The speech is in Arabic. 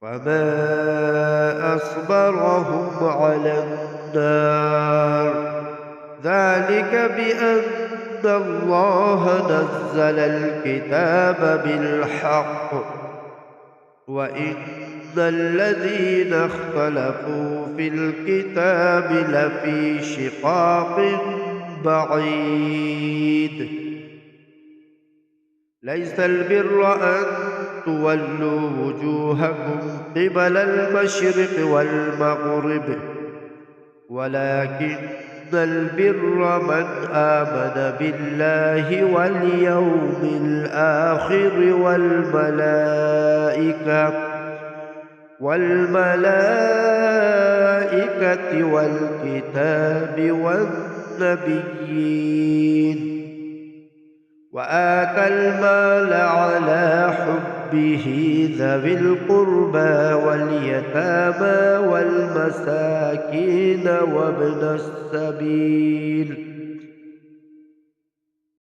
فما أصبرهم على النار. ذلك بأن الله نزل الكتاب بالحق وإن الذين اختلفوا في الكتاب لفي شقاق بعيد. ليس البر أن تولوا وجوهكم قبل المشرق والمغرب ولكن البر من آمن بالله واليوم الآخر والملائكة والكتاب والنبيين وآتى المال على حبه ذوي القربى واليتامى والمساكين وابن السبيل